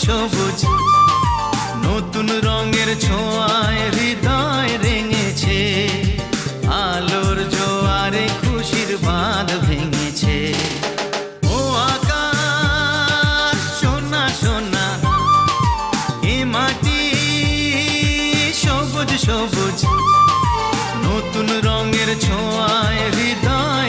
সবুজ নতুন রঙের ছোঁয়ায় হৃদয় রেঙেছে, আলোর জোয়ারে খুশির বাঁধ ভেঙেছে। ও আকাশ সোনা সোনা, এ মাটি সবুজ সবুজ নতুন রঙের ছোঁয়ায় হৃদয়